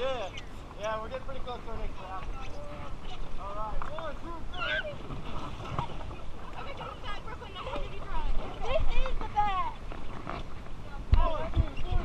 Yeah. Yeah, we're getting pretty close to our next lap. All right, 1, 2, 3. Okay, come back, Brooklyn. Now how did you drive? This is the best. 1, 2, 3.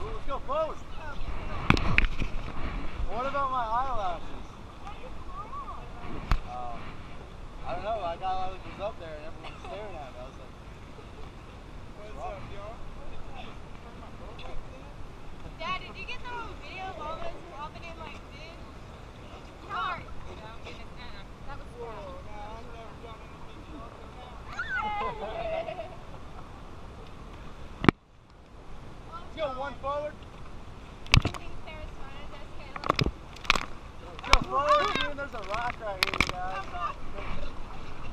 Let's go forward. What about my eyelashes? I don't know. I was up there and everyone was staring at me. I was like, what's up, y'all? Dad, did you get the video of all those dropping in like this? Sorry. That was cool. I've never done anything. Let's go one forward. Let's go forward, dude. There's a rock right here, you guys.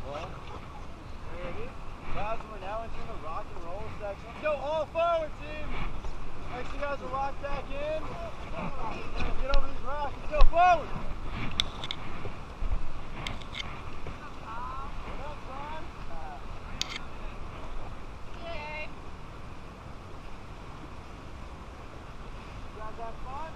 What? There it is. Guys, we're now entering the rock and roll section. Let's go all forward, team. Make sure you guys are locked back in. Get over these rocks. Let's go forward. What up, son? Yay. You guys have fun?